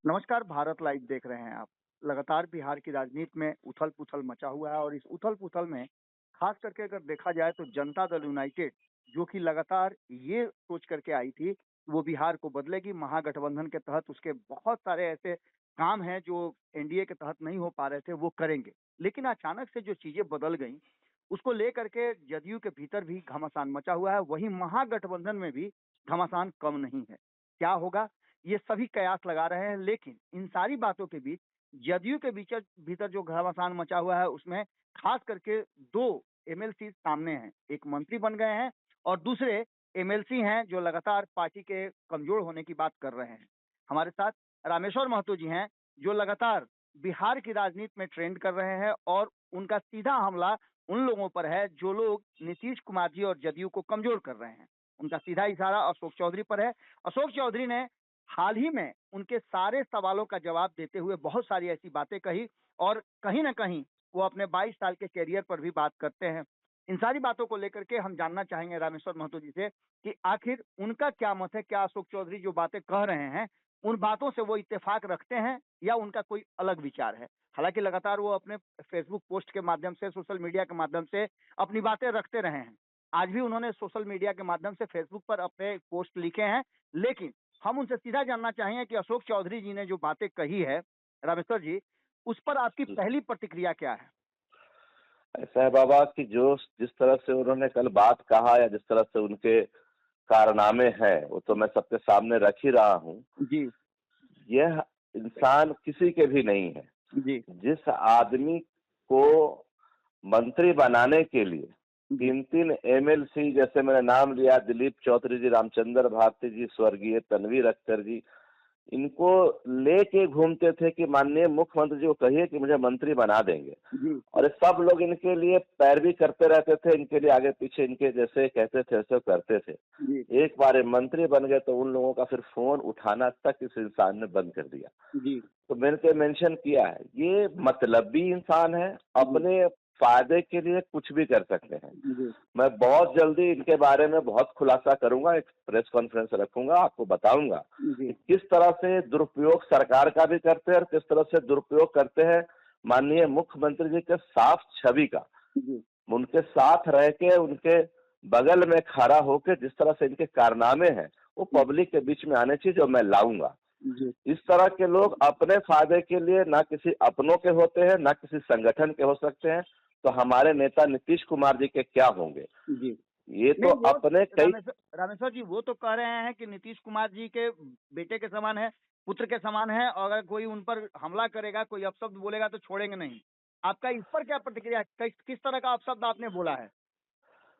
नमस्कार, भारत लाइव देख रहे हैं आप। लगातार बिहार की राजनीति में उथल-पुथल मचा हुआ है और इस उथल-पुथल में खास करके अगर देखा जाए तो जनता दल यूनाइटेड जो कि लगातार ये सोच करके आई थी, कि वो बिहार को बदलेगी, महागठबंधन के तहत उसके बहुत सारे ऐसे काम हैं जो एनडीए के तहत नहीं हो पा रहे थे, वो करेंगे। लेकिन अचानक से जो चीजें बदल गईं, उसको लेकर के जदयू के भीतर भी घमासान मचा हुआ है, वहीं महागठबंधन में भी घमासान कम नहीं है। क्या होगा? ये सभी कयास लगा रहे हैं, लेकिन इन सारी बातों के बीच जदयू के बीच भीतर जो घमासान मचा हुआ है उसमें खास करके 2 एमएलसी सामने हैं। एक मंत्री बन गए हैं और दूसरे एमएलसी हैं जो लगातार पार्टी के कमजोर होने की बात कर रहे हैं। हमारे साथ रामेश्वर महतो जी हैं जो लगातार बिहार की राजनीति में ट्रेंड कर रहे हैं और उनका सीधा हमला उन लोगों पर है जो लोग नीतीश कुमार जी और जदयू को कमजोर कर रहे हैं। उनका सीधा इशारा अशोक चौधरी पर है। अशोक चौधरी ने हाल ही में उनके सारे सवालों का जवाब देते हुए बहुत सारी ऐसी बातें कही और कहीं न कहीं वो अपने 22 साल के करियर पर भी बात करते हैं। इन सारी बातों को लेकर के हम जानना चाहेंगे रामेश्वर महतो जी से कि आखिर उनका क्या मत है? क्या अशोक चौधरी जो बातें कह रहे हैं, उन बातों से वो इत्तेफाक रखते हैं या उनका कोई अलग विचार है? हालाँकि लगातार वो अपने फेसबुक पोस्ट के माध्यम से, सोशल मीडिया के माध्यम से अपनी बातें रखते रहे हैं। आज भी उन्होंने सोशल मीडिया के माध्यम से फेसबुक पर अपने पोस्ट लिखे हैं, लेकिन हम उनसे सीधा जानना चाहेंगे कि अशोक चौधरी जी ने जो बातें कही है, रामेश्वर जी, उस पर आपकी पहली प्रतिक्रिया क्या है? ऐसा है बाबा कि जो जिस तरह से उन्होंने कल बात कहा या जिस तरह से उनके कारनामे हैं वो तो मैं सबके सामने रख ही रहा हूँ। जी, यह इंसान किसी के भी नहीं है। जी, जिस आदमी को मंत्री बनाने के लिए जी, 3-3 एमएलसी, जैसे मैंने नाम लिया, दिलीप चौधरी जी, रामचंद्र भारती जी, स्वर्गीय तनवीर अख्तर जी, इनको लेके घूमते थे कि माननीय मुख्यमंत्री जी को कहिए कि मुझे मंत्री बना देंगे। जी, और ये सब लोग इनके लिए पैरवी करते रहते थे, इनके लिए आगे पीछे इनके जैसे कहते थे वैसे करते थे। जी, एक बार ये मंत्री बन गए तो उन लोगों का फिर फोन उठाना तक इस इंसान ने बंद कर दिया। जी, तो मैंने तो मेंशन किया है, ये मतलबी इंसान है, जी, अपने फायदे के लिए कुछ भी कर सकते हैं। जी, मैं बहुत जल्दी इनके बारे में बहुत खुलासा करूंगा, एक प्रेस कॉन्फ्रेंस रखूंगा, आपको बताऊंगा कि जी, किस तरह से दुरुपयोग सरकार का भी करते हैं और किस तरह से दुरुपयोग करते हैं माननीय मुख्यमंत्री जी के साफ छवि का। जी, उनके साथ रह के, उनके बगल में खड़ा होकर जिस तरह से इनके कारनामे हैं वो पब्लिक के बीच में आने चाहिए, जो मैं लाऊंगा। जी, इस तरह के लोग अपने फायदे के लिए ना किसी अपनों के होते हैं ना किसी संगठन के हो सकते हैं। तो हमारे नेता नीतीश कुमार जी के क्या होंगे? जी। ये तो नहीं, वो अपने कई रामेश्वर जी वो तो कह रहे हैं कि नीतीश कुमार जी के बेटे के समान है, पुत्र के समान है और अगर कोई उन पर हमला करेगा, कोई अपशब्द बोलेगा तो छोड़ेंगे नहीं। आपका इस पर क्या प्रतिक्रिया है? किस तरह का अपशब्द आपने बोला है?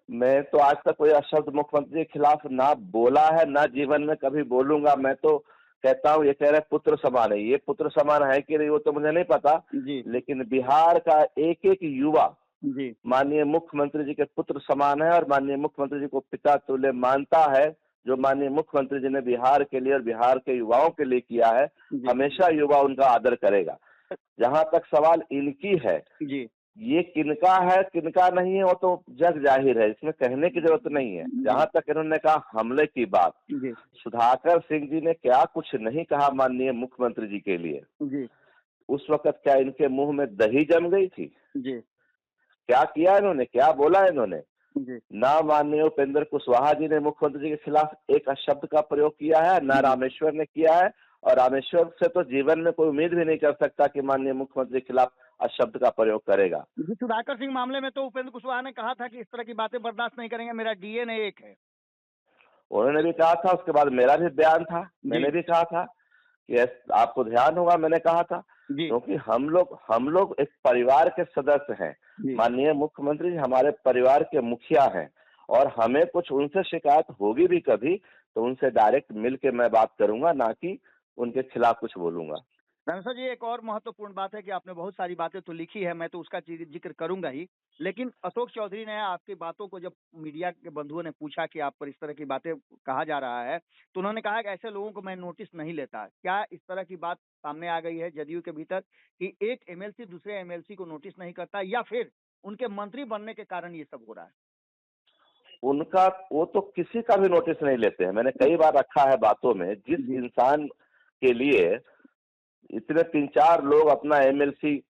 मैं तो आज तक कोई अशब्द मुख्यमंत्री के खिलाफ ना बोला है, ना जीवन में कभी बोलूंगा। मैं तो कहता हूँ, ये कह रहे पुत्र समान है, ये पुत्र समान है कि नहीं वो तो मुझे नहीं पता। जी, लेकिन बिहार का एक एक युवा जी, माननीय मुख्यमंत्री जी के पुत्र समान है और माननीय मुख्यमंत्री जी को पिता तुल्य मानता है। जो माननीय मुख्यमंत्री जी ने बिहार के लिए और बिहार के युवाओं के लिए किया है, जी, हमेशा युवा उनका आदर करेगा। जहां तक सवाल इनकी है, जी, ये किनका है किनका नहीं है वो तो जग जाहिर है, इसमें कहने की जरूरत नहीं है। जी, जहां तक इन्होंने कहा हमले की बात, जी, सुधाकर सिंह जी ने क्या कुछ नहीं कहा माननीय मुख्यमंत्री जी के लिए। जी, उस वक्त क्या इनके मुंह में दही जम गई थी? जी, क्या किया इन्होंने, क्या बोला इन्होंने? जी, ना माननीय उपेंद्र कुशवाहा जी ने मुख्यमंत्री जी के खिलाफ एक शब्द का प्रयोग किया है, ना जी, रामेश्वर ने किया है। और रामेश्वर से तो जीवन में कोई उम्मीद भी नहीं कर सकता कि माननीय मुख्यमंत्री के खिलाफ शब्द का प्रयोग करेगा। जी, सुधाकर सिंह मामले में तो उपेंद्र कुशवाहा ने कहा था कि इस तरह की बातें बर्दाश्त नहीं करेंगे, मेरा डीएनए एक है। उन्होंने भी कहा था, उसके बाद मेरा भी बयान था, मैंने जी, भी कहा था कि आपको ध्यान होगा, मैंने कहा था जी, क्योंकि हम लोग एक परिवार के सदस्य हैं। जी, माननीय मुख्यमंत्री जी हमारे परिवार के मुखिया हैं और हमें कुछ उनसे शिकायत होगी भी कभी तो उनसे डायरेक्ट मिल के मैं बात करूंगा, ना कि उनके खिलाफ कुछ बोलूंगा। धनसर जी, एक और महत्वपूर्ण बात है कि आपने बहुत सारी बातें तो लिखी है, मैं तो उसका जिक्र करूंगा ही। लेकिन अशोक चौधरी ने आपकी बातों को जब मीडिया के बंधुओं ने पूछा कि आप पर इस तरह की बातें कहा जा रहा है, तो उन्होंने कहा कि ऐसे लोगों को मैं नोटिस नहीं लेता। क्या इस तरह की बात सामने आ गई है जदयू के भीतर कि एक एमएलसी दूसरे एमएलसी को नोटिस नहीं करता या फिर उनके मंत्री बनने के कारण ये सब हो रहा है? उनका वो तो किसी का भी नोटिस नहीं लेते हैं। मैंने कई बार रखा है बातों में, जिस जी, इंसान के लिए इतने 3-4 लोग अपना एमएलसी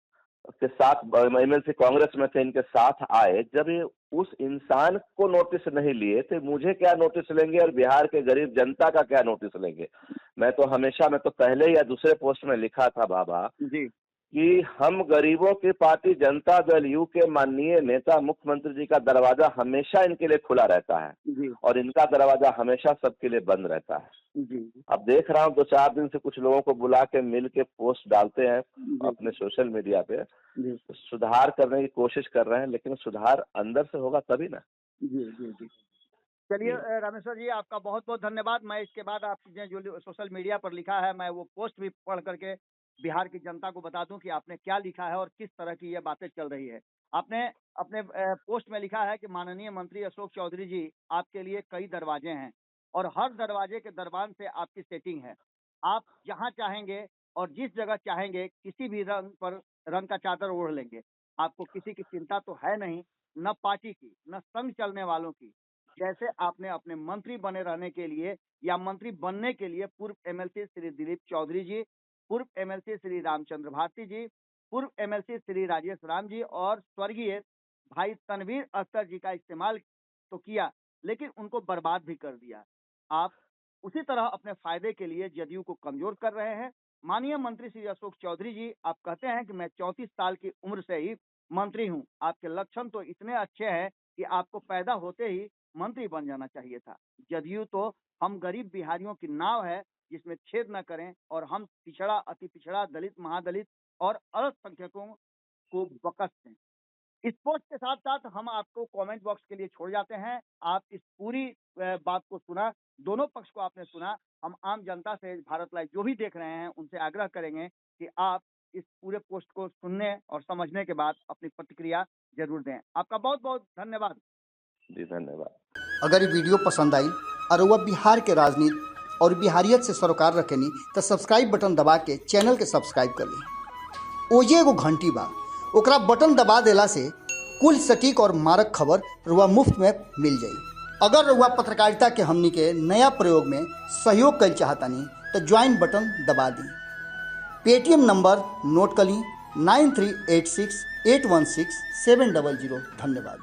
के साथ, एमएलसी कांग्रेस में थे, इनके साथ आए, जब ये उस इंसान को नोटिस नहीं लिए तो मुझे क्या नोटिस लेंगे और बिहार के गरीब जनता का क्या नोटिस लेंगे। मैं तो पहले या दूसरे पोस्ट में लिखा था बाबा जी कि हम गरीबों की पार्टी जनता दल यू के माननीय नेता मुख्यमंत्री जी का दरवाजा हमेशा इनके लिए खुला रहता है जी और इनका दरवाजा हमेशा सबके लिए बंद रहता है। जी अब देख रहा हूँ 2-4 दिन से कुछ लोगों को बुला के मिल के पोस्ट डालते हैं जी अपने सोशल मीडिया पे, जी तो सुधार करने की कोशिश कर रहे हैं, लेकिन सुधार अंदर से होगा तभी ना। जी जी जी चलिए रामेश्वर जी, आपका बहुत बहुत धन्यवाद। मैं इसके बाद आपने जो सोशल मीडिया पर लिखा है, मैं वो पोस्ट भी पढ़ करके बिहार की जनता को बता दूं कि आपने क्या लिखा है और किस तरह की ये बातें चल रही है। आपने अपने पोस्ट में लिखा है कि माननीय मंत्री अशोक चौधरी जी, आपके लिए कई दरवाजे हैं और हर दरवाजे के दरबान से आपकी सेटिंग है। आप जहां चाहेंगे और जिस जगह चाहेंगे किसी भी रंग का चादर ओढ़ लेंगे। आपको किसी की चिंता तो है नहीं, न पार्टी की, न संग चलने वालों की। जैसे आपने अपने मंत्री बने रहने के लिए या मंत्री बनने के लिए पूर्व एमएलसी श्री दिलीप चौधरी जी, पूर्व एमएलसी श्री रामचंद्र भारती जी, पूर्व एमएलसी श्री राजेश राम जी और स्वर्गीय भाई तनवीर अख्तर जी का इस्तेमाल तो किया, लेकिन उनको बर्बाद भी कर दिया। आप उसी तरह अपने फायदे के लिए जदयू को कमजोर कर रहे हैं। माननीय मंत्री श्री अशोक चौधरी जी, आप कहते हैं कि मैं 34 साल की उम्र से ही मंत्री हूं। आपके लक्षण तो इतने अच्छे हैं कि आपको पैदा होते ही मंत्री बन जाना चाहिए था। जदयू तो हम गरीब बिहारियों की नाव है जिसमें छेद न करें और हम पिछड़ा, अति पिछड़ा, दलित, महादलित और अल्पसंख्यकों को बकस दें। इस पोस्ट के साथ साथ हम आपको कमेंट बॉक्स के लिए छोड़ जाते हैं। आप इस पूरी बात को सुना, दोनों पक्ष को आपने सुना। हम आम जनता से, भारत लाइव जो भी देख रहे हैं, उनसे आग्रह करेंगे कि आप इस पूरे पोस्ट को सुनने और समझने के बाद अपनी प्रतिक्रिया जरूर दें। आपका बहुत बहुत धन्यवाद। जी धन्यवाद। अगर ये वीडियो पसंद आई और वह बिहार के राजनीति और बिहारियत से सरोकार रखेनी तो सब्सक्राइब बटन दबा के चैनल के सब्सक्राइब कर ली। ओजे एगो घंटी बा, ओकरा बटन दबा देला से कुल सटीक और मारक खबर रुआ मुफ्त में मिल जाई। अगर रुआ पत्रकारिता के हमनी के नया प्रयोग में सहयोग कर चाहतानी तो ज्वाइन बटन दबा दी। पेटीएम नंबर नोट कर ली 9386816700। धन्यवाद।